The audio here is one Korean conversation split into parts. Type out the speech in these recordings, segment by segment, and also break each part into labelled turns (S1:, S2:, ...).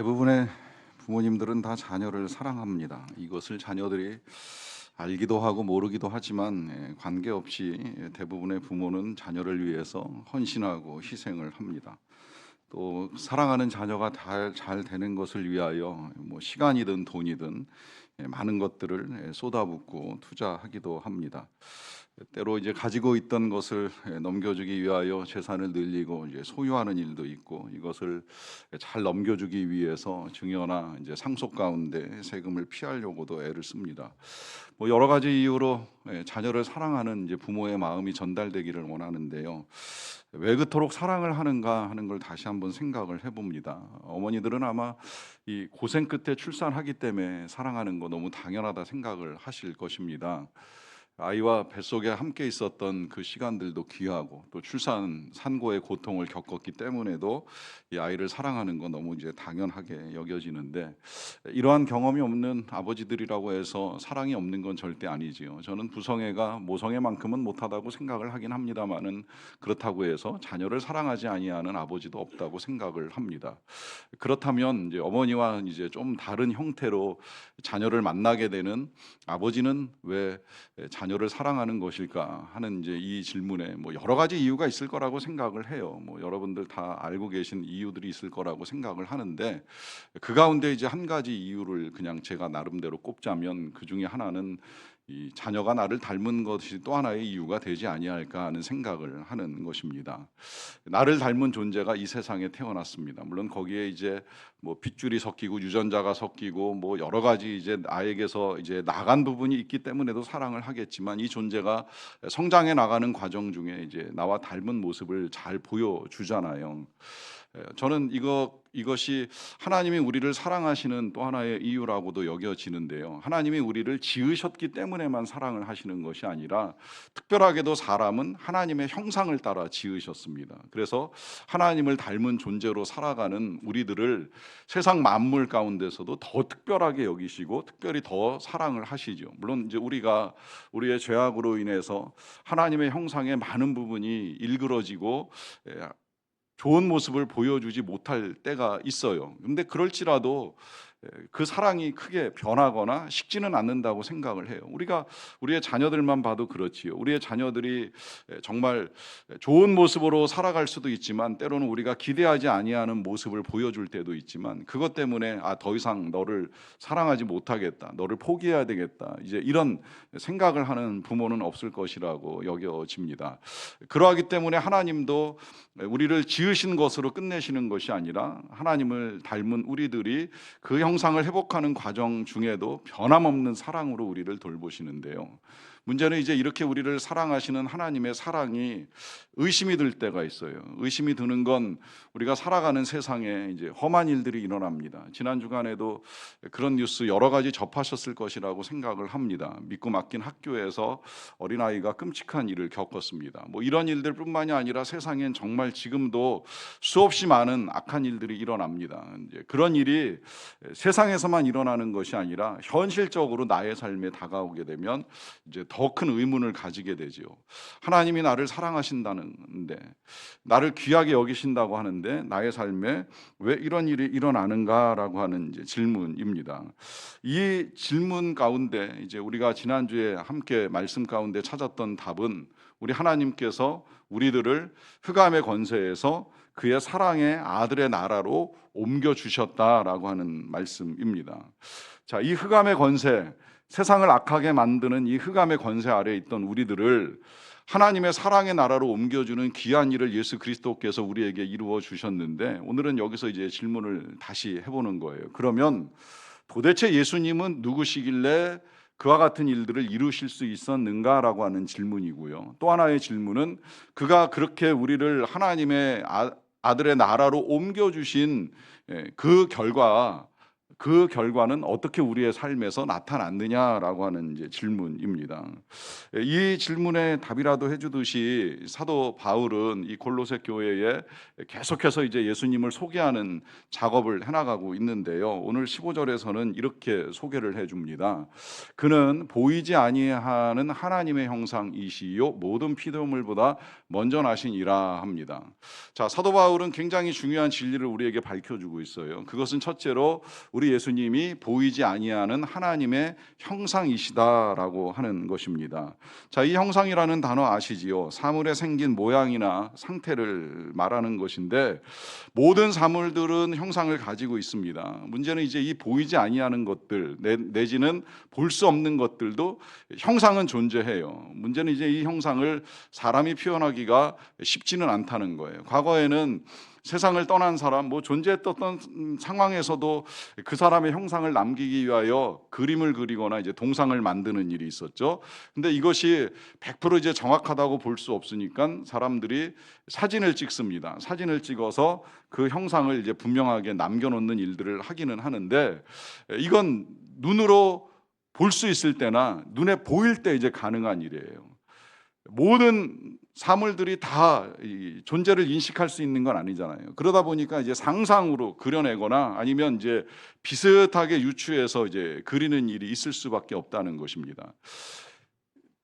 S1: 대부분의 부모님들은 다 자녀를 사랑합니다. 이것을 자녀들이 알기도 하고 모르기도 하지만 관계없이 대부분의 부모는 자녀를 위해서 헌신하고 희생을 합니다. 또 사랑하는 자녀가 잘 되는 것을 위하여 뭐 시간이든 돈이든 많은 것들을 쏟아붓고 투자하기도 합니다. 때로 이제 가지고 있던 것을 넘겨주기 위하여 재산을 늘리고 이제 소유하는 일도 있고, 이것을 잘 넘겨주기 위해서 증여나 이제 상속 가운데 세금을 피하려고도 애를 씁니다. 뭐 여러 가지 이유로 자녀를 사랑하는 이제 부모의 마음이 전달되기를 원하는데요. 왜 그토록 사랑을 하는가 하는 걸 다시 한번 생각을 해봅니다. 어머니들은 아마 이 고생 끝에 출산하기 때문에 사랑하는 거 너무 당연하다 생각을 하실 것입니다. 아이와 뱃속에 함께 있었던 그 시간들도 귀하고, 또 출산 산고의 고통을 겪었기 때문에도 이 아이를 사랑하는 건 너무 이제 당연하게 여겨지는데, 이러한 경험이 없는 아버지들이라고 해서 사랑이 없는 건 절대 아니지요. 저는 부성애가 모성애만큼은 못하다고 생각을 하긴 합니다만은, 그렇다고 해서 자녀를 사랑하지 아니하는 아버지도 없다고 생각을 합니다. 그렇다면 이제 어머니와 이제 좀 다른 형태로 자녀를 만나게 되는 아버지는 왜 자녀를 사랑하는 것일까 하는 이제 이 질문에 뭐 여러 가지 이유가 있을 거라고 생각을 해요. 뭐 여러분들 다 알고 계신 이유들이 있을 거라고 생각을 하는데, 그 가운데 이제 한 가지 이유를 그냥 제가 나름대로 꼽자면, 그 중에 하나는 이 자녀가 나를 닮은 것이 또 하나의 이유가 되지 아니할까 하는 생각을 하는 것입니다. 나를 닮은 존재가 이 세상에 태어났습니다. 물론 거기에 이제 뭐 핏줄이 섞이고 유전자가 섞이고 뭐 여러 가지 이제 나에게서 이제 나간 부분이 있기 때문에도 사랑을 하겠지만, 이 존재가 성장해 나가는 과정 중에 이제 나와 닮은 모습을 잘 보여주잖아요. 저는 이것이 하나님이 우리를 사랑하시는 또 하나의 이유라고도 여겨지는데요. 하나님이 우리를 지으셨기 때문에만 사랑을 하시는 것이 아니라, 특별하게도 사람은 하나님의 형상을 따라 지으셨습니다. 그래서 하나님을 닮은 존재로 살아가는 우리들을 세상 만물 가운데서도 더 특별하게 여기시고 특별히 더 사랑을 하시죠. 물론 이제 우리가 우리의 죄악으로 인해서 하나님의 형상의 많은 부분이 일그러지고 좋은 모습을 보여주지 못할 때가 있어요. 근데 그럴지라도 그 사랑이 크게 변하거나 식지는 않는다고 생각을 해요. 우리가 우리의 자녀들만 봐도 그렇지요. 우리의 자녀들이 정말 좋은 모습으로 살아갈 수도 있지만, 때로는 우리가 기대하지 아니하는 모습을 보여줄 때도 있지만, 그것 때문에 더 이상 너를 사랑하지 못하겠다, 너를 포기해야 되겠다, 이제 이런 생각을 하는 부모는 없을 것이라고 여겨집니다. 그러하기 때문에 하나님도 우리를 지으신 것으로 끝내시는 것이 아니라, 하나님을 닮은 우리들이 그 형상을 회복하는 과정 중에도 변함없는 사랑으로 우리를 돌보시는데요. 문제는 이제 이렇게 우리를 사랑하시는 하나님의 사랑이 의심이 들 때가 있어요. 의심이 드는 건 우리가 살아가는 세상에 이제 험한 일들이 일어납니다. 지난 주간에도 그런 뉴스 여러 가지 접하셨을 것이라고 생각을 합니다. 믿고 맡긴 학교에서 어린아이가 끔찍한 일을 겪었습니다. 뭐 이런 일들뿐만이 아니라 세상엔 정말 지금도 수없이 많은 악한 일들이 일어납니다. 이제 그런 일이 세상에서만 일어나는 것이 아니라 현실적으로 나의 삶에 다가오게 되면 이제 더 큰 의문을 가지게 되지요. 하나님이 나를 사랑하신다는데, 나를 귀하게 여기신다고 하는데, 나의 삶에 왜 이런 일이 일어나는가라고 하는 이제 질문입니다. 이 질문 가운데 이제 우리가 지난주에 함께 말씀 가운데 찾았던 답은, 우리 하나님께서 우리들을 흑암의 권세에서 그의 사랑의 아들의 나라로 옮겨 주셨다라고 하는 말씀입니다. 자, 이 흑암의 권세, 세상을 악하게 만드는 이 흑암의 권세 아래에 있던 우리들을 하나님의 사랑의 나라로 옮겨주는 귀한 일을 예수 그리스도께서 우리에게 이루어 주셨는데, 오늘은 여기서 이제 질문을 다시 해보는 거예요. 그러면 도대체 예수님은 누구시길래 그와 같은 일들을 이루실 수 있었는가라고 하는 질문이고요. 또 하나의 질문은, 그가 그렇게 우리를 하나님의 아들의 나라로 옮겨주신 그 결과, 그 결과는 어떻게 우리의 삶에서 나타났느냐라고 하는 이제 질문입니다. 이 질문에 답이라도 해주듯이 사도 바울은 이 골로새 교회에 계속해서 이제 예수님을 소개하는 작업을 해나가고 있는데요. 오늘 15절에서는 이렇게 소개를 해줍니다. 그는 보이지 아니하는 하나님의 형상이시요 모든 피조물보다 먼저 나시니라 합니다. 자, 사도 바울은 굉장히 중요한 진리를 우리에게 밝혀주고 있어요. 그것은 첫째로 우리 예수님이 보이지 아니하는 하나님의 형상이시다라고 하는 것입니다. 자, 이 형상이라는 단어 아시지요? 사물의 생긴 모양이나 상태를 말하는 것인데 모든 사물들은 형상을 가지고 있습니다. 문제는 이제 이 보이지 아니하는 것들 내지는 볼 수 없는 것들도 형상은 존재해요. 문제는 이제 이 형상을 사람이 표현하기가 쉽지는 않다는 거예요. 과거에는 세상을 떠난 사람, 존재했던 상황에서도 그 사람의 형상을 남기기 위하여 그림을 그리거나 이제 동상을 만드는 일이 있었죠. 근데 이것이 100% 이제 정확하다고 볼 수 없으니까 사람들이 사진을 찍습니다. 사진을 찍어서 그 형상을 이제 분명하게 남겨놓는 일들을 하기는 하는데 이건 눈으로 볼 수 있을 때나 눈에 보일 때 이제 가능한 일이에요. 모든 사물들이 다 존재를 인식할 수 있는 건 아니잖아요. 그러다 보니까 이제 상상으로 그려내거나 아니면 이제 비슷하게 유추해서 이제 그리는 일이 있을 수밖에 없다는 것입니다.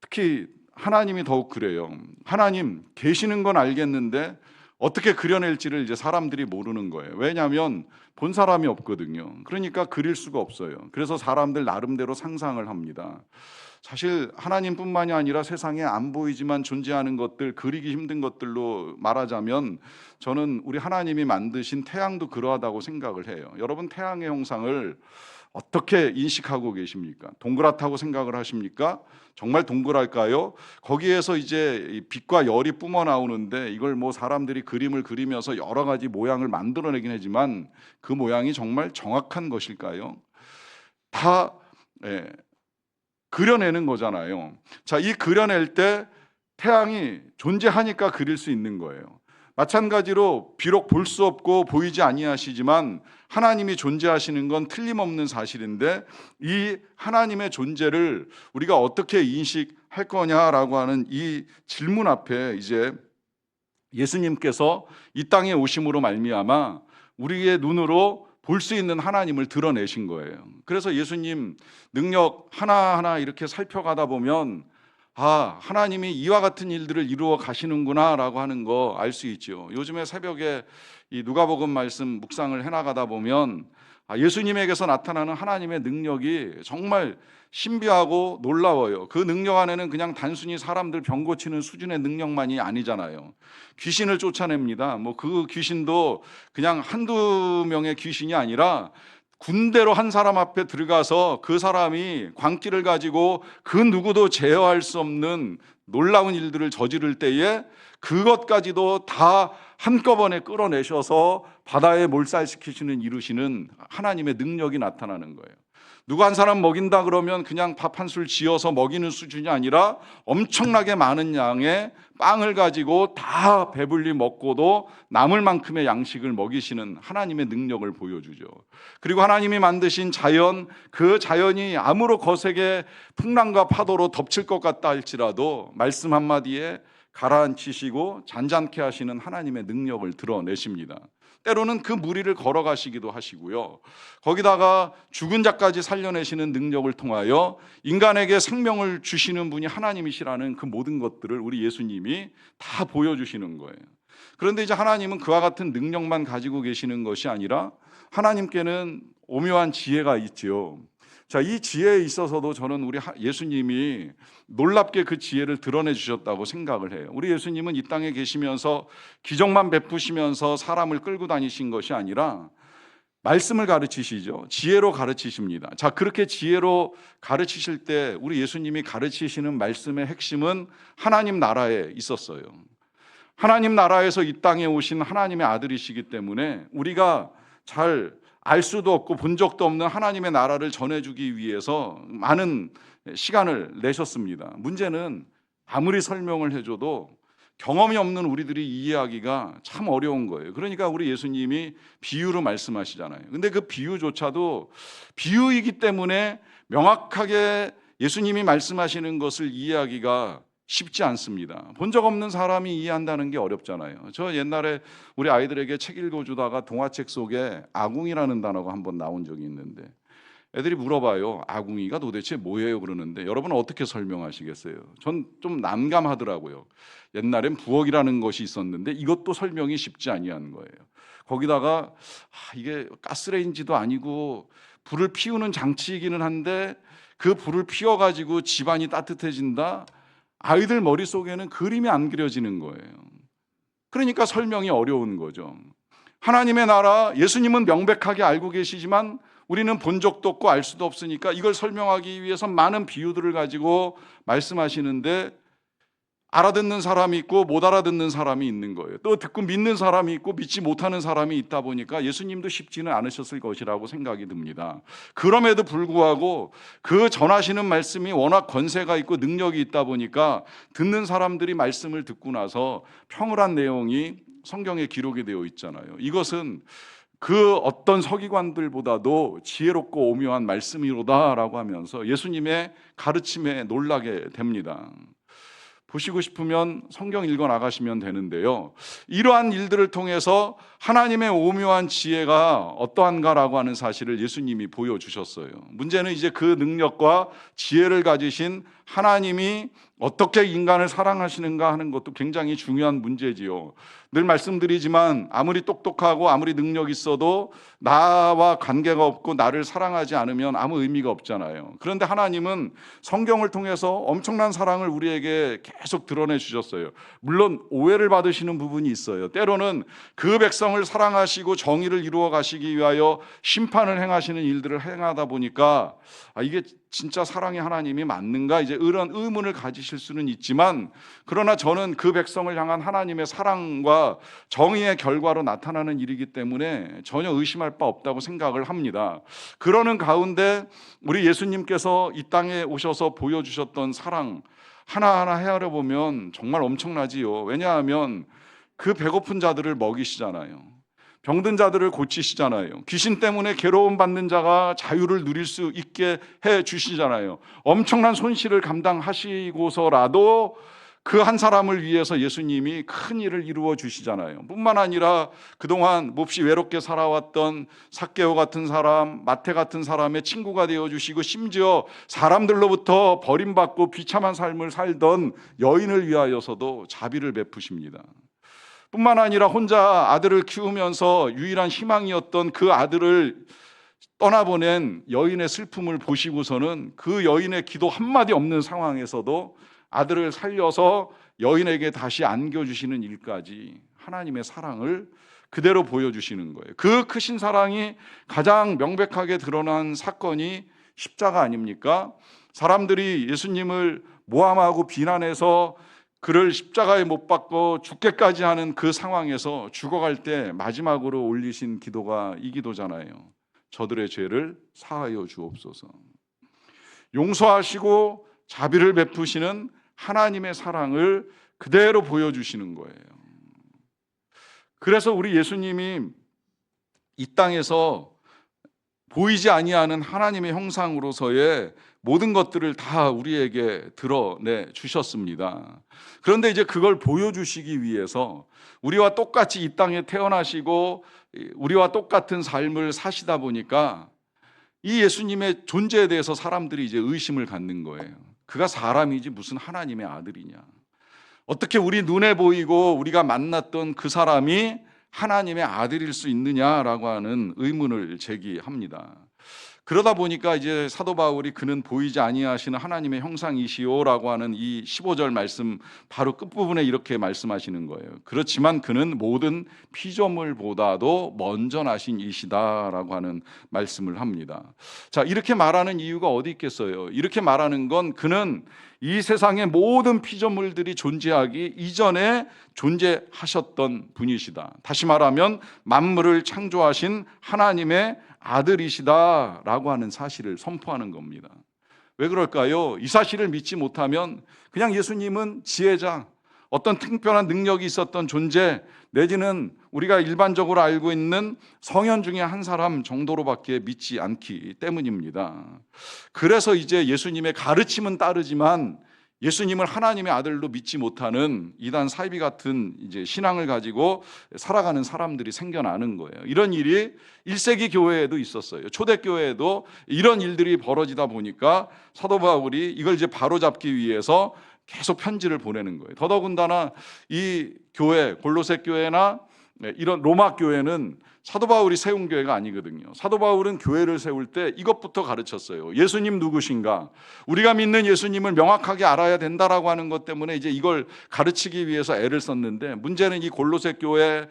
S1: 특히 하나님이 더욱 그래요. 하나님 계시는 건 알겠는데 어떻게 그려낼지를 이제 사람들이 모르는 거예요. 왜냐하면 본 사람이 없거든요. 그러니까 그릴 수가 없어요. 그래서 사람들 나름대로 상상을 합니다. 사실 하나님뿐만이 아니라 세상에 안 보이지만 존재하는 것들, 그리기 힘든 것들로 말하자면 저는 우리 하나님이 만드신 태양도 그러하다고 생각을 해요. 여러분, 태양의 형상을 어떻게 인식하고 계십니까? 동그랗다고 생각을 하십니까? 정말 동그랄까요? 거기에서 이제 빛과 열이 뿜어 나오는데 이걸 사람들이 그림을 그리면서 여러 가지 모양을 만들어내긴 하지만 그 모양이 정말 정확한 것일까요? 다 그려내는 거잖아요. 자, 이 그려낼 때 태양이 존재하니까 그릴 수 있는 거예요. 마찬가지로 비록 볼 수 없고 보이지 아니하시지만 하나님이 존재하시는 건 틀림없는 사실인데 이 하나님의 존재를 우리가 어떻게 인식할 거냐라고 하는 이 질문 앞에 이제 예수님께서 이 땅에 오심으로 말미암아 우리의 눈으로 볼 수 있는 하나님을 드러내신 거예요. 그래서 예수님 능력 하나하나 이렇게 살펴가다 보면 하나님이 이와 같은 일들을 이루어 가시는구나라고 하는 거 알 수 있죠. 요즘에 새벽에 이 누가복음 말씀 묵상을 해나가다 보면 예수님에게서 나타나는 하나님의 능력이 정말 신비하고 놀라워요. 그 능력 안에는 그냥 단순히 사람들 병 고치는 수준의 능력만이 아니잖아요. 귀신을 쫓아냅니다. 그 귀신도 그냥 한두 명의 귀신이 아니라 군대로 한 사람 앞에 들어가서 그 사람이 광기를 가지고 그 누구도 제어할 수 없는 놀라운 일들을 저지를 때에 그것까지도 다 한꺼번에 끌어내셔서 바다에 몰살시키시는 이루시는 하나님의 능력이 나타나는 거예요. 누가 한 사람 먹인다 그러면 그냥 밥 한 술 지어서 먹이는 수준이 아니라 엄청나게 많은 양의 빵을 가지고 다 배불리 먹고도 남을 만큼의 양식을 먹이시는 하나님의 능력을 보여주죠. 그리고 하나님이 만드신 자연, 그 자연이 아무로 거세게 풍랑과 파도로 덮칠 것 같다 할지라도 말씀 한마디에 가라앉히시고 잔잔케 하시는 하나님의 능력을 드러내십니다. 때로는 그 무리를 걸어가시기도 하시고요. 거기다가 죽은 자까지 살려내시는 능력을 통하여 인간에게 생명을 주시는 분이 하나님이시라는 그 모든 것들을 우리 예수님이 다 보여주시는 거예요. 그런데 이제 하나님은 그와 같은 능력만 가지고 계시는 것이 아니라 하나님께는 오묘한 지혜가 있지요. 자, 이 지혜에 있어서도 저는 우리 예수님이 놀랍게 그 지혜를 드러내 주셨다고 생각을 해요. 우리 예수님은 이 땅에 계시면서 기적만 베푸시면서 사람을 끌고 다니신 것이 아니라 말씀을 가르치시죠. 지혜로 가르치십니다. 자, 그렇게 지혜로 가르치실 때 우리 예수님이 가르치시는 말씀의 핵심은 하나님 나라에 있었어요. 하나님 나라에서 이 땅에 오신 하나님의 아들이시기 때문에 우리가 잘 알 수도 없고 본 적도 없는 하나님의 나라를 전해주기 위해서 많은 시간을 내셨습니다. 문제는 아무리 설명을 해줘도 경험이 없는 우리들이 이해하기가 참 어려운 거예요. 그러니까 우리 예수님이 비유로 말씀하시잖아요. 근데 그 비유조차도 비유이기 때문에 명확하게 예수님이 말씀하시는 것을 이해하기가 쉽지 않습니다. 본 적 없는 사람이 이해한다는 게 어렵잖아요. 저 옛날에 우리 아이들에게 책 읽어주다가 동화책 속에 아궁이라는 단어가 한번 나온 적이 있는데 애들이 물어봐요. 아궁이가 도대체 뭐예요? 그러는데 여러분은 어떻게 설명하시겠어요? 전 좀 난감하더라고요. 옛날엔 부엌이라는 것이 있었는데 이것도 설명이 쉽지 아니한 거예요. 거기다가 이게 가스레인지도 아니고 불을 피우는 장치이기는 한데 그 불을 피워가지고 집안이 따뜻해진다? 아이들 머릿속에는 그림이 안 그려지는 거예요. 그러니까 설명이 어려운 거죠. 하나님의 나라, 예수님은 명백하게 알고 계시지만 우리는 본 적도 없고 알 수도 없으니까 이걸 설명하기 위해서 많은 비유들을 가지고 말씀하시는데 알아듣는 사람이 있고 못 알아듣는 사람이 있는 거예요. 또 듣고 믿는 사람이 있고 믿지 못하는 사람이 있다 보니까 예수님도 쉽지는 않으셨을 것이라고 생각이 듭니다. 그럼에도 불구하고 그 전하시는 말씀이 워낙 권세가 있고 능력이 있다 보니까 듣는 사람들이 말씀을 듣고 나서 평을한 내용이 성경에 기록이 되어 있잖아요. 이것은 그 어떤 서기관들보다도 지혜롭고 오묘한 말씀이로다라고 하면서 예수님의 가르침에 놀라게 됩니다. 보시고 싶으면 성경 읽어 나가시면 되는데요. 이러한 일들을 통해서 하나님의 오묘한 지혜가 어떠한가라고 하는 사실을 예수님이 보여주셨어요. 문제는 이제 그 능력과 지혜를 가지신 하나님이 어떻게 인간을 사랑하시는가 하는 것도 굉장히 중요한 문제지요. 늘 말씀드리지만 아무리 똑똑하고 아무리 능력 있어도 나와 관계가 없고 나를 사랑하지 않으면 아무 의미가 없잖아요. 그런데 하나님은 성경을 통해서 엄청난 사랑을 우리에게 계속 드러내 주셨어요. 물론 오해를 받으시는 부분이 있어요. 때로는 그 백성을 사랑하시고 정의를 이루어 가시기 위하여 심판을 행하시는 일들을 행하다 보니까 이게 진짜 사랑의 하나님이 맞는가 이제 이런 의문을 가지실 수는 있지만, 그러나 저는 그 백성을 향한 하나님의 사랑과 정의의 결과로 나타나는 일이기 때문에 전혀 의심할 바 없다고 생각을 합니다. 그러는 가운데 우리 예수님께서 이 땅에 오셔서 보여주셨던 사랑 하나하나 헤아려 보면 정말 엄청나지요. 왜냐하면 그 배고픈 자들을 먹이시잖아요. 병든 자들을 고치시잖아요. 귀신 때문에 괴로움 받는 자가 자유를 누릴 수 있게 해 주시잖아요. 엄청난 손실을 감당하시고서라도 그 한 사람을 위해서 예수님이 큰 일을 이루어 주시잖아요. 뿐만 아니라 그동안 몹시 외롭게 살아왔던 삭개오 같은 사람, 마태 같은 사람의 친구가 되어주시고, 심지어 사람들로부터 버림받고 비참한 삶을 살던 여인을 위하여서도 자비를 베푸십니다. 뿐만 아니라 혼자 아들을 키우면서 유일한 희망이었던 그 아들을 떠나보낸 여인의 슬픔을 보시고서는 그 여인의 기도 한마디 없는 상황에서도 아들을 살려서 여인에게 다시 안겨주시는 일까지 하나님의 사랑을 그대로 보여주시는 거예요. 그 크신 사랑이 가장 명백하게 드러난 사건이 십자가 아닙니까? 사람들이 예수님을 모함하고 비난해서 그를 십자가에 못 박고 죽게까지 하는 그 상황에서 죽어갈 때 마지막으로 올리신 기도가 이 기도잖아요. 저들의 죄를 사하여 주옵소서. 용서하시고 자비를 베푸시는 하나님의 사랑을 그대로 보여주시는 거예요. 그래서 우리 예수님이 이 땅에서 보이지 아니하는 하나님의 형상으로서의 모든 것들을 다 우리에게 드러내 주셨습니다. 그런데 이제 그걸 보여주시기 위해서 우리와 똑같이 이 땅에 태어나시고 우리와 똑같은 삶을 사시다 보니까 이 예수님의 존재에 대해서 사람들이 이제 의심을 갖는 거예요. 그가 사람이지 무슨 하나님의 아들이냐. 어떻게 우리 눈에 보이고 우리가 만났던 그 사람이 하나님의 아들일 수 있느냐라고 하는 의문을 제기합니다. 그러다 보니까 이제 사도 바울이 그는 보이지 아니하시는 하나님의 형상이시오라고 하는 이 15절 말씀 바로 끝부분에 이렇게 말씀하시는 거예요. 그렇지만 그는 모든 피조물보다도 먼저 나신 이시다라고 하는 말씀을 합니다. 자, 이렇게 말하는 이유가 어디 있겠어요? 이렇게 말하는 건 그는 이 세상의 모든 피조물들이 존재하기 이전에 존재하셨던 분이시다. 다시 말하면 만물을 창조하신 하나님의 아들이시다라고 하는 사실을 선포하는 겁니다. 왜 그럴까요? 이 사실을 믿지 못하면 그냥 예수님은 지혜자, 어떤 특별한 능력이 있었던 존재, 내지는 우리가 일반적으로 알고 있는 성현 중에 한 사람 정도로밖에 믿지 않기 때문입니다. 그래서 이제 예수님의 가르침은 따르지만 예수님을 하나님의 아들로 믿지 못하는 이단 사이비 같은 이제 신앙을 가지고 살아가는 사람들이 생겨나는 거예요. 이런 일이 1세기 교회에도 있었어요. 초대교회에도 이런 일들이 벌어지다 보니까 사도 바울이 이걸 이제 바로잡기 위해서 계속 편지를 보내는 거예요. 더더군다나 이 교회, 골로새 교회나 이런 로마 교회는 사도 바울이 세운 교회가 아니거든요. 사도 바울은 교회를 세울 때 이것부터 가르쳤어요. 예수님 누구신가? 우리가 믿는 예수님을 명확하게 알아야 된다라고 하는 것 때문에 이제 이걸 가르치기 위해서 애를 썼는데, 문제는 이 골로새 교회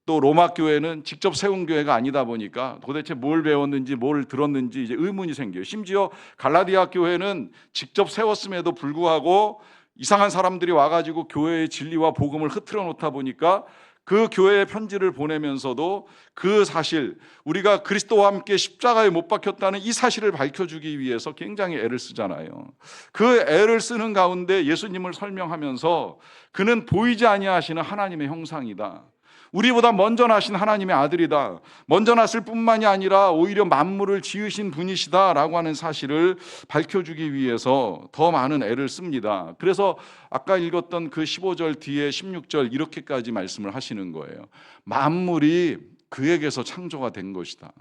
S1: 또 로마 교회는 직접 세운 교회가 아니다 보니까 도대체 뭘 배웠는지 뭘 들었는지 이제 의문이 생겨요. 심지어 갈라디아 교회는 직접 세웠음에도 불구하고 이상한 사람들이 와가지고 교회의 진리와 복음을 흐트러 놓다 보니까 그 교회에 편지를 보내면서도 그 사실, 우리가 그리스도와 함께 십자가에 못 박혔다는 이 사실을 밝혀주기 위해서 굉장히 애를 쓰잖아요. 그 애를 쓰는 가운데 예수님을 설명하면서 그는 보이지 아니하시는 하나님의 형상이다, 우리보다 먼저 나신 하나님의 아들이다, 먼저 났을 뿐만이 아니라 오히려 만물을 지으신 분이시다라고 하는 사실을 밝혀주기 위해서 더 많은 애를 씁니다. 그래서 아까 읽었던 그 15절 뒤에 16절 이렇게까지 말씀을 하시는 거예요. 만물이 그에게서 창조가 된 것이다.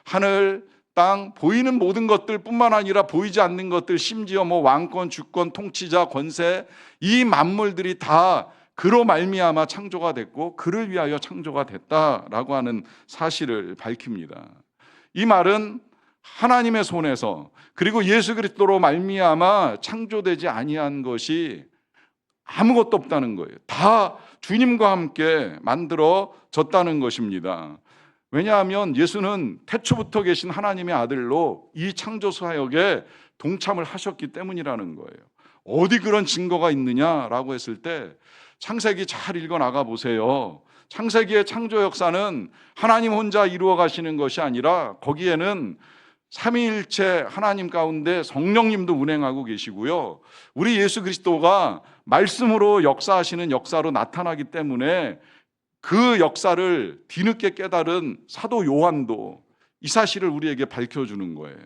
S1: 하늘, 땅, 보이는 모든 것들 뿐만 아니라 보이지 않는 것들, 심지어 뭐 왕권, 주권, 통치자, 권세, 이 만물들이 다 그로 말미암아 창조가 됐고 그를 위하여 창조가 됐다라고 하는 사실을 밝힙니다. 이 말은 하나님의 손에서, 그리고 예수 그리스도로 말미암아 창조되지 아니한 것이 아무것도 없다는 거예요. 다 주님과 함께 만들어졌다는 것입니다. 왜냐하면 예수는 태초부터 계신 하나님의 아들로 이 창조 사역에 동참을 하셨기 때문이라는 거예요. 어디 그런 증거가 있느냐라고 했을 때 창세기 잘 읽어 나가 보세요. 창세기의 창조 역사는 하나님 혼자 이루어 가시는 것이 아니라 거기에는 삼위일체 하나님 가운데 성령님도 운행하고 계시고요, 우리 예수 그리스도가 말씀으로 역사하시는 역사로 나타나기 때문에 그 역사를 뒤늦게 깨달은 사도 요한도 이 사실을 우리에게 밝혀주는 거예요.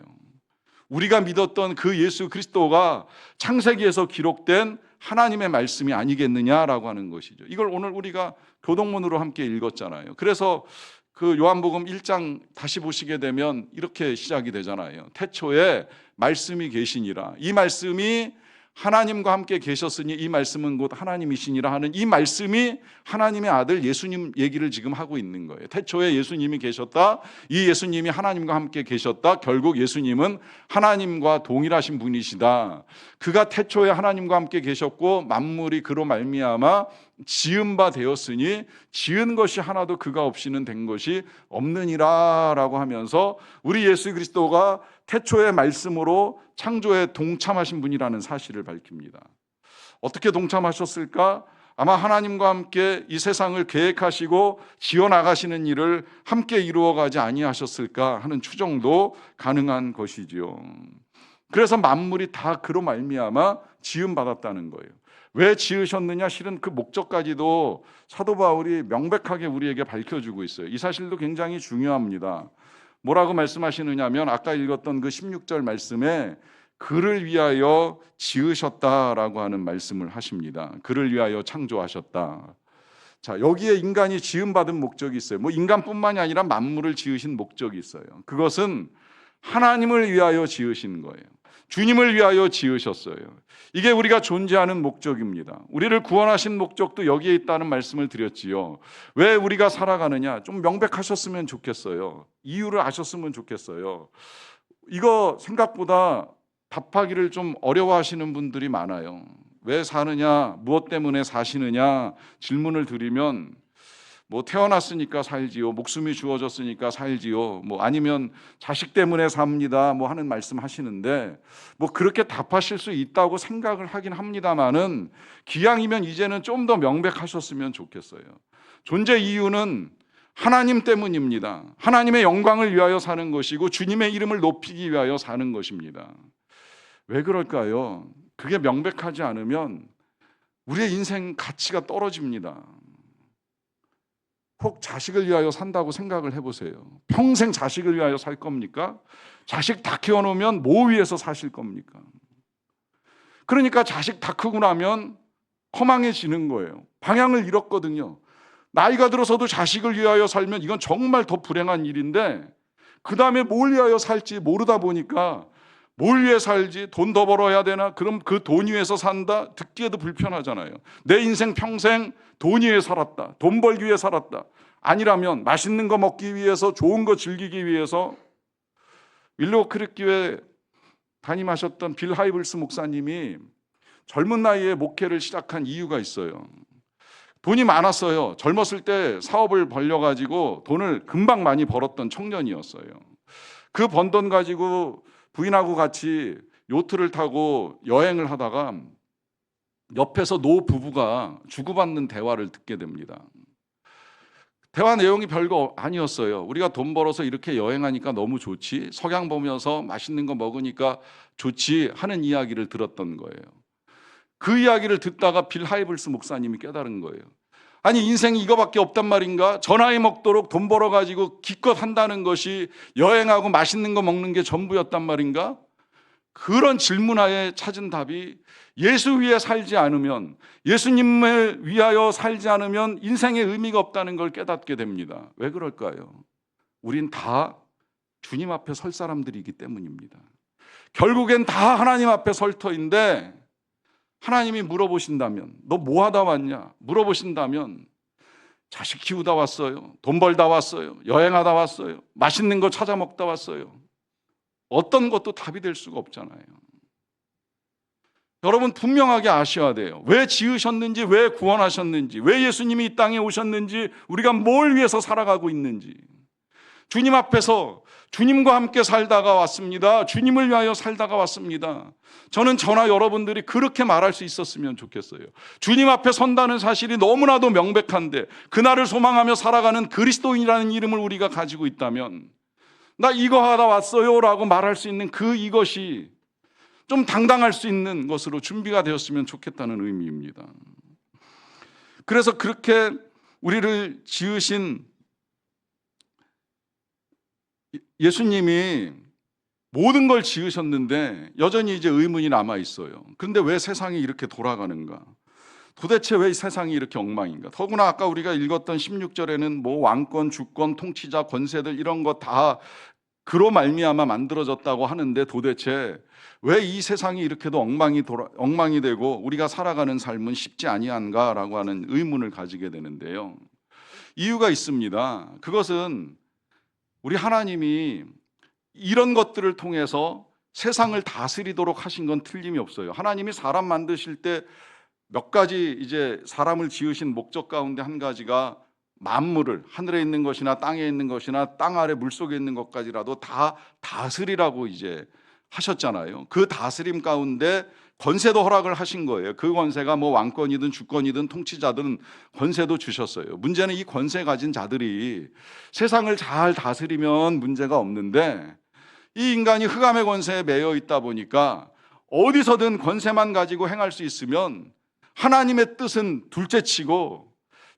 S1: 우리가 믿었던 그 예수 그리스도가 창세기에서 기록된 하나님의 말씀이 아니겠느냐라고 하는 것이죠. 이걸 오늘 우리가 교동문으로 함께 읽었잖아요. 그래서 그 요한복음 1장 다시 보시게 되면 이렇게 시작이 되잖아요. 태초에 말씀이 계시니라. 이 말씀이 하나님과 함께 계셨으니 이 말씀은 곧 하나님이시니라 하는 이 말씀이 하나님의 아들 예수님 얘기를 지금 하고 있는 거예요. 태초에 예수님이 계셨다, 이 예수님이 하나님과 함께 계셨다, 결국 예수님은 하나님과 동일하신 분이시다. 그가 태초에 하나님과 함께 계셨고 만물이 그로 말미암아 지은 바 되었으니 지은 것이 하나도 그가 없이는 된 것이 없느니라 라고 하면서 우리 예수 그리스도가 태초의 말씀으로 창조에 동참하신 분이라는 사실을 밝힙니다. 어떻게 동참하셨을까? 아마 하나님과 함께 이 세상을 계획하시고 지어나가시는 일을 함께 이루어가지 아니하셨을까 하는 추정도 가능한 것이지요. 그래서 만물이 다 그로 말미암아 지음받았다는 거예요. 왜 지으셨느냐, 실은 그 목적까지도 사도 바울이 명백하게 우리에게 밝혀주고 있어요. 이 사실도 굉장히 중요합니다. 뭐라고 말씀하시느냐 하면 아까 읽었던 그 16절 말씀에 그를 위하여 지으셨다라고 하는 말씀을 하십니다. 그를 위하여 창조하셨다. 자, 여기에 인간이 지음받은 목적이 있어요. 뭐 인간뿐만이 아니라 만물을 지으신 목적이 있어요. 그것은 하나님을 위하여 지으신 거예요. 주님을 위하여 지으셨어요. 이게 우리가 존재하는 목적입니다. 우리를 구원하신 목적도 여기에 있다는 말씀을 드렸지요. 왜 우리가 살아가느냐 좀 명백하셨으면 좋겠어요. 이유를 아셨으면 좋겠어요. 이거 생각보다 답하기를 좀 어려워하시는 분들이 많아요. 왜 사느냐, 무엇 때문에 사시느냐 질문을 드리면 뭐 태어났으니까 살지요, 목숨이 주어졌으니까 살지요, 뭐 아니면 자식 때문에 삽니다 뭐 하는 말씀 하시는데, 뭐 그렇게 답하실 수 있다고 생각을 하긴 합니다만은 기왕이면 이제는 좀 더 명백하셨으면 좋겠어요. 존재 이유는 하나님 때문입니다. 하나님의 영광을 위하여 사는 것이고 주님의 이름을 높이기 위하여 사는 것입니다. 왜 그럴까요? 그게 명백하지 않으면
S2: 우리의 인생 가치가 떨어집니다. 혹 자식을 위하여 산다고 생각을 해보세요. 평생 자식을 위하여 살 겁니까? 자식 다 키워놓으면 뭐 위해서 사실 겁니까? 그러니까 자식 다 크고 나면 허망해지는 거예요. 방향을 잃었거든요. 나이가 들어서도 자식을 위하여 살면 이건 정말 더 불행한 일인데, 그 다음에 뭘 위하여 살지 모르다 보니까 뭘 위해 살지, 돈 더 벌어야 되나, 그럼 그 돈 위해서 산다, 듣기에도 불편하잖아요. 내 인생 평생 돈 위해 살았다, 돈 벌기 위해 살았다. 아니라면 맛있는 거 먹기 위해서, 좋은 거 즐기기 위해서. 윌로우 크릭 교회 담임하셨던 빌 하이블스 목사님이 젊은 나이에 목회를 시작한 이유가 있어요. 돈이 많았어요. 젊었을 때 사업을 벌려가지고 돈을 금방 많이 벌었던 청년이었어요. 그 번 돈 가지고 부인하고 같이 요트를 타고 여행을 하다가 옆에서 노 부부가 주고받는 대화를 듣게 됩니다. 대화 내용이 별거 아니었어요. 우리가 돈 벌어서 이렇게 여행하니까 너무 좋지, 석양 보면서 맛있는 거 먹으니까 좋지 하는 이야기를 들었던 거예요. 그 이야기를 듣다가 빌 하이블스 목사님이 깨달은 거예요. 아니, 인생이 이거밖에 없단 말인가? 저 나이 먹도록 돈 벌어가지고 기껏 한다는 것이 여행하고 맛있는 거 먹는 게 전부였단 말인가? 그런 질문하에 찾은 답이, 예수 위에 살지 않으면, 예수님을 위하여 살지 않으면 인생의 의미가 없다는 걸 깨닫게 됩니다. 왜 그럴까요? 우린 다 주님 앞에 설 사람들이기 때문입니다. 결국엔 다 하나님 앞에 설 터인데, 하나님이 물어보신다면, 너 뭐 하다 왔냐? 물어보신다면, 자식 키우다 왔어요, 돈 벌다 왔어요, 여행하다 왔어요, 맛있는 거 찾아 먹다 왔어요. 어떤 것도 답이 될 수가 없잖아요. 여러분, 분명하게 아셔야 돼요. 왜 지으셨는지, 왜 구원하셨는지, 왜 예수님이 이 땅에 오셨는지, 우리가 뭘 위해서 살아가고 있는지. 주님 앞에서 주님과 함께 살다가 왔습니다. 주님을 위하여 살다가 왔습니다. 저는 저나 여러분들이 그렇게 말할 수 있었으면 좋겠어요. 주님 앞에 선다는 사실이 너무나도 명백한데, 그날을 소망하며 살아가는 그리스도인이라는 이름을 우리가 가지고 있다면, 나 이거 하다 왔어요 라고 말할 수 있는 그 이것이 좀 당당할 수 있는 것으로 준비가 되었으면 좋겠다는 의미입니다. 그래서 그렇게 우리를 지으신 예수님이 모든 걸 지으셨는데 여전히 이제 의문이 남아 있어요. 그런데 왜 세상이 이렇게 돌아가는가? 도대체 왜 세상이 이렇게 엉망인가? 더구나 아까 우리가 읽었던 16절에는 뭐 왕권, 주권, 통치자, 권세들 이런 거 다 그로 말미암아 만들어졌다고 하는데, 도대체 왜 이 세상이 이렇게도 엉망이 되고 우리가 살아가는 삶은 쉽지 아니한가라고 하는 의문을 가지게 되는데요. 이유가 있습니다. 그것은 우리 하나님이 이런 것들을 통해서 세상을 다스리도록 하신 건 틀림이 없어요. 하나님이 사람 만드실 때 몇 가지 이제 사람을 지으신 목적 가운데 한 가지가 만물을, 하늘에 있는 것이나 땅에 있는 것이나 땅 아래 물속에 있는 것까지라도 다 다스리라고 이제 하셨잖아요. 그 다스림 가운데 권세도 허락을 하신 거예요. 그 권세가 뭐 왕권이든 주권이든 통치자든 권세도 주셨어요. 문제는 이 권세 가진 자들이 세상을 잘 다스리면 문제가 없는데, 이 인간이 흑암의 권세에 매여 있다 보니까 어디서든 권세만 가지고 행할 수 있으면 하나님의 뜻은 둘째치고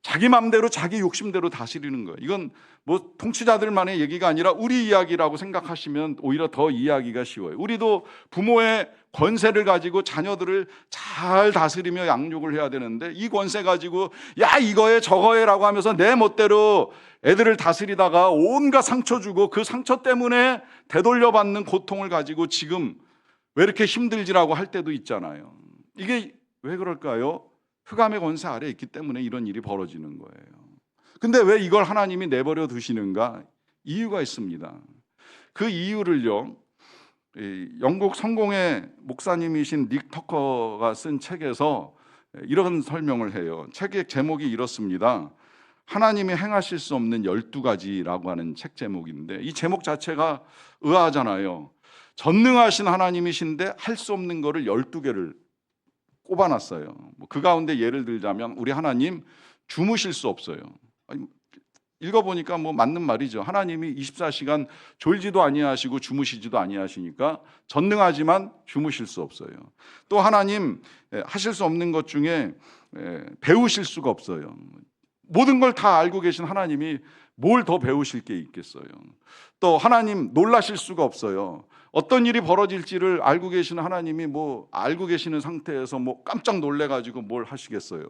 S2: 자기 마음대로 자기 욕심대로 다스리는 거예요. 이건 뭐 통치자들만의 얘기가 아니라 우리 이야기라고 생각하시면 오히려 더 이해하기가 쉬워요. 우리도 부모의 권세를 가지고 자녀들을 잘 다스리며 양육을 해야 되는데, 이 권세 가지고 야 이거에 저거에라고 하면서 내 멋대로 애들을 다스리다가 온갖 상처 주고, 그 상처 때문에 되돌려받는 고통을 가지고 지금 왜 이렇게 힘들지라고 할 때도 있잖아요. 이게 왜 그럴까요? 흑암의 권세 아래에 있기 때문에 이런 일이 벌어지는 거예요. 근데 왜 이걸 하나님이 내버려 두시는가? 이유가 있습니다. 그 이유를요, 영국 성공의 목사님이신 닉 터커가 쓴 책에서 이런 설명을 해요. 책의 제목이 이렇습니다. 하나님이 행하실 수 없는 12가지라고 하는 책 제목인데, 이 제목 자체가 의아하잖아요. 전능하신 하나님이신데 할 수 없는 거를 12개를 꼽아놨어요. 그 가운데 예를 들자면, 우리 하나님 주무실 수 없어요. 아니, 읽어보니까 뭐 맞는 말이죠. 하나님이 24시간 졸지도 아니하시고 주무시지도 아니하시니까 전능하지만 주무실 수 없어요. 또 하나님 하실 수 없는 것 중에 배우실 수가 없어요. 모든 걸 다 알고 계신 하나님이 뭘 더 배우실 게 있겠어요. 또 하나님 놀라실 수가 없어요. 어떤 일이 벌어질지를 알고 계시는 하나님이 뭐 알고 계시는 상태에서 뭐 깜짝 놀래 가지고 뭘 하시겠어요.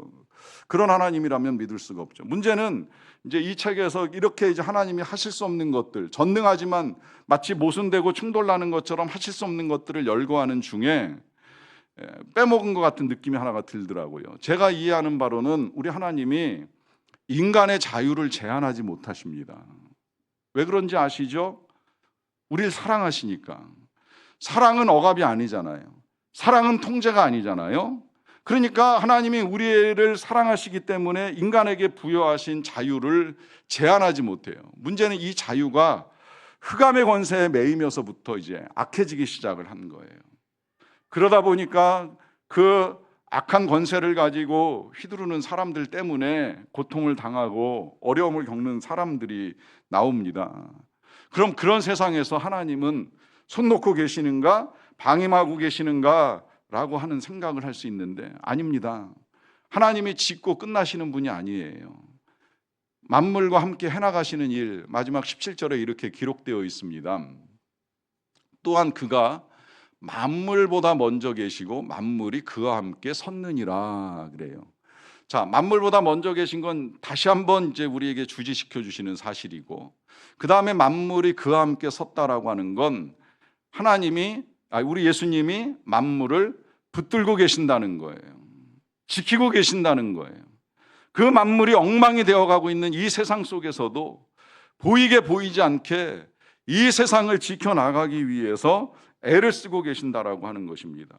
S2: 그런 하나님이라면 믿을 수가 없죠. 문제는 이제 이 책에서 이렇게 이제 하나님이 하실 수 없는 것들, 전능하지만 마치 모순되고 충돌나는 것처럼 하실 수 없는 것들을 열거하는 중에 빼먹은 것 같은 느낌이 하나가 들더라고요. 제가 이해하는 바로는 우리 하나님이 인간의 자유를 제한하지 못하십니다. 왜 그런지 아시죠? 우리를 사랑하시니까. 사랑은 억압이 아니잖아요. 사랑은 통제가 아니잖아요. 그러니까 하나님이 우리를 사랑하시기 때문에 인간에게 부여하신 자유를 제한하지 못해요. 문제는 이 자유가 흑암의 권세에 매이면서부터 이제 악해지기 시작을 한 거예요. 그러다 보니까 그 악한 권세를 가지고 휘두르는 사람들 때문에 고통을 당하고 어려움을 겪는 사람들이 나옵니다. 그럼 그런 세상에서 하나님은 손 놓고 계시는가? 방임하고 계시는가? 라고 하는 생각을 할 수 있는데 아닙니다. 하나님이 짓고 끝나시는 분이 아니에요. 만물과 함께 해나가시는 일, 마지막 17절에 이렇게 기록되어 있습니다. 또한 그가 만물보다 먼저 계시고 만물이 그와 함께 섰느니라 그래요. 자, 만물보다 먼저 계신 건 다시 한번 이제 우리에게 주지시켜 주시는 사실이고, 그 다음에 만물이 그와 함께 섰다라고 하는 건 하나님이 우리 예수님이 만물을 붙들고 계신다는 거예요. 지키고 계신다는 거예요. 그 만물이 엉망이 되어가고 있는 이 세상 속에서도 보이게 보이지 않게 이 세상을 지켜나가기 위해서 애를 쓰고 계신다라고 하는 것입니다.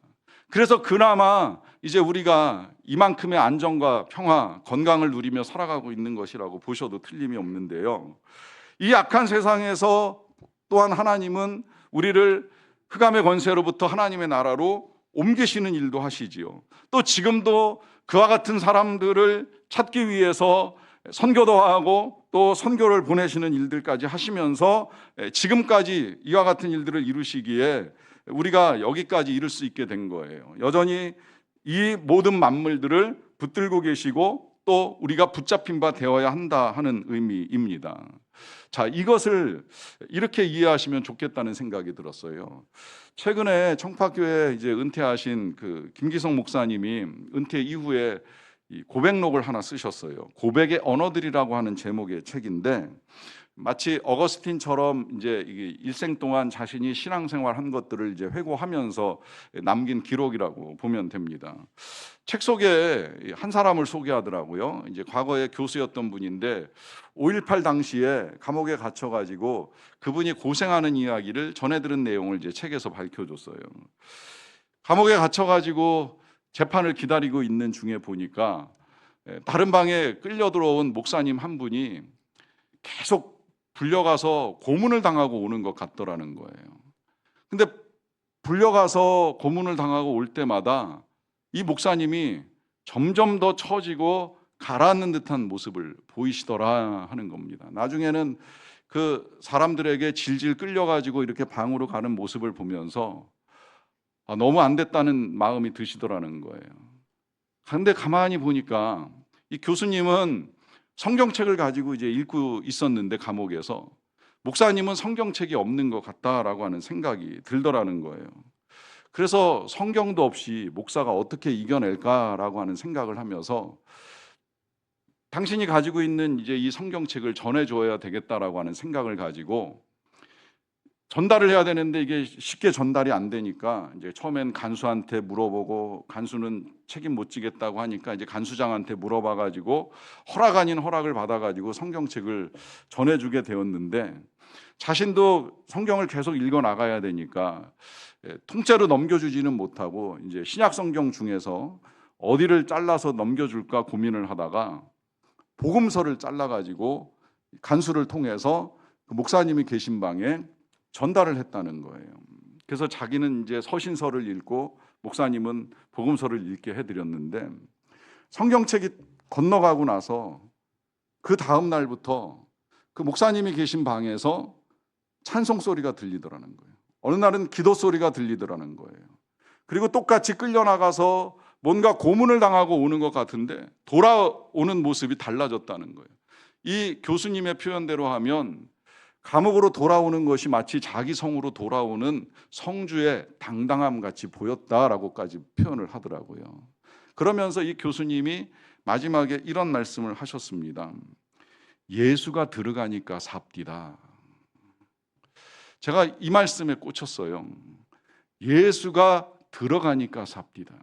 S2: 그래서 그나마 이제 우리가 이만큼의 안정과 평화, 건강을 누리며 살아가고 있는 것이라고 보셔도 틀림이 없는데요. 이 악한 세상에서 또한 하나님은 우리를 흑암의 권세로부터 하나님의 나라로 옮기시는 일도 하시지요. 또 지금도 그와 같은 사람들을 찾기 위해서 선교도 하고 또 선교를 보내시는 일들까지 하시면서 지금까지 이와 같은 일들을 이루시기에 우리가 여기까지 이룰 수 있게 된 거예요. 여전히 이 모든 만물들을 붙들고 계시고 또 우리가 붙잡힌 바 되어야 한다 하는 의미입니다. 자, 이것을 이렇게 이해하시면 좋겠다는 생각이 들었어요. 최근에 청파교회 이제 은퇴하신 그 김기성 목사님이 은퇴 이후에 이 고백록을 하나 쓰셨어요. 고백의 언어들이라고 하는 제목의 책인데 마치 어거스틴처럼 이제 이게 일생 동안 자신이 신앙생활 한 것들을 이제 회고하면서 남긴 기록이라고 보면 됩니다. 책 속에 한 사람을 소개하더라고요. 이제 과거에 교수였던 분인데 5.18 당시에 감옥에 갇혀가지고 그분이 고생하는 이야기를 전해 들은 내용을 이제 책에서 밝혀줬어요. 감옥에 갇혀가지고 재판을 기다리고 있는 중에 보니까 다른 방에 끌려 들어온 목사님 한 분이 계속 불려가서 고문을 당하고 오는 것 같더라는 거예요. 근데 불려가서 고문을 당하고 올 때마다 이 목사님이 점점 더 처지고 가라앉는 듯한 모습을 보이시더라 하는 겁니다. 나중에는 그 사람들에게 질질 끌려가지고 이렇게 방으로 가는 모습을 보면서 너무 안 됐다는 마음이 드시더라는 거예요. 그런데 가만히 보니까 이 교수님은 성경책을 가지고 이제 읽고 있었는데 감옥에서 목사님은 성경책이 없는 것 같다라고 하는 생각이 들더라는 거예요. 그래서 성경도 없이 목사가 어떻게 이겨낼까라고 하는 생각을 하면서 당신이 가지고 있는 이제 이 성경책을 전해줘야 되겠다라고 하는 생각을 가지고 전달을 해야 되는데 이게 쉽게 전달이 안 되니까 이제 처음엔 간수한테 물어보고 간수는 책임 못 지겠다고 하니까 이제 간수장한테 물어봐 가지고 허락 아닌 허락을 받아 가지고 성경책을 전해주게 되었는데 자신도 성경을 계속 읽어 나가야 되니까 통째로 넘겨주지는 못하고 이제 신약 성경 중에서 어디를 잘라서 넘겨줄까 고민을 하다가 복음서를 잘라 가지고 간수를 통해서 그 목사님이 계신 방에 전달을 했다는 거예요. 그래서 자기는 이제 서신서를 읽고 목사님은 복음서를 읽게 해드렸는데 성경책이 건너가고 나서 그 다음 날부터 그 목사님이 계신 방에서 찬송 소리가 들리더라는 거예요. 어느 날은 기도 소리가 들리더라는 거예요. 그리고 똑같이 끌려나가서 뭔가 고문을 당하고 오는 것 같은데 돌아오는 모습이 달라졌다는 거예요. 이 교수님의 표현대로 하면 감옥으로 돌아오는 것이 마치 자기 성으로 돌아오는 성주의 당당함 같이 보였다라고까지 표현을 하더라고요. 그러면서 이 교수님이 마지막에 이런 말씀을 하셨습니다. 예수가 들어가니까 삽디다. 제가 이 말씀에 꽂혔어요. 예수가 들어가니까 삽디다.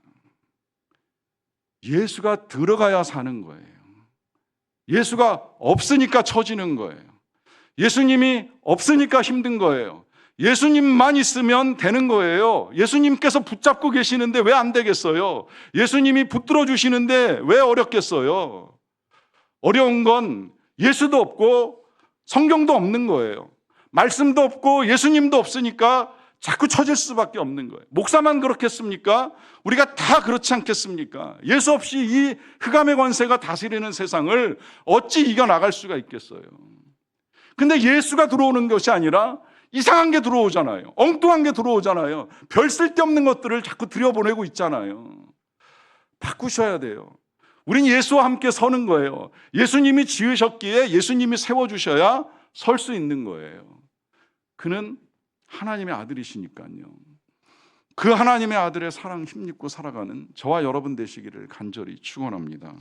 S2: 예수가 들어가야 사는 거예요. 예수가 없으니까 처지는 거예요. 예수님이 없으니까 힘든 거예요. 예수님만 있으면 되는 거예요. 예수님께서 붙잡고 계시는데 왜 안 되겠어요? 예수님이 붙들어 주시는데 왜 어렵겠어요? 어려운 건 예수도 없고 성경도 없는 거예요. 말씀도 없고 예수님도 없으니까 자꾸 처질 수밖에 없는 거예요. 목사만 그렇겠습니까? 우리가 다 그렇지 않겠습니까? 예수 없이 이 흑암의 권세가 다스리는 세상을 어찌 이겨나갈 수가 있겠어요? 근데 예수가 들어오는 것이 아니라 이상한 게 들어오잖아요. 엉뚱한 게 들어오잖아요. 별 쓸데없는 것들을 자꾸 들여보내고 있잖아요. 바꾸셔야 돼요. 우린 예수와 함께 서는 거예요. 예수님이 지으셨기에 예수님이 세워주셔야 설 수 있는 거예요. 그는 하나님의 아들이시니까요. 그 하나님의 아들의 사랑 힘입고 살아가는 저와 여러분 되시기를 간절히 축원합니다.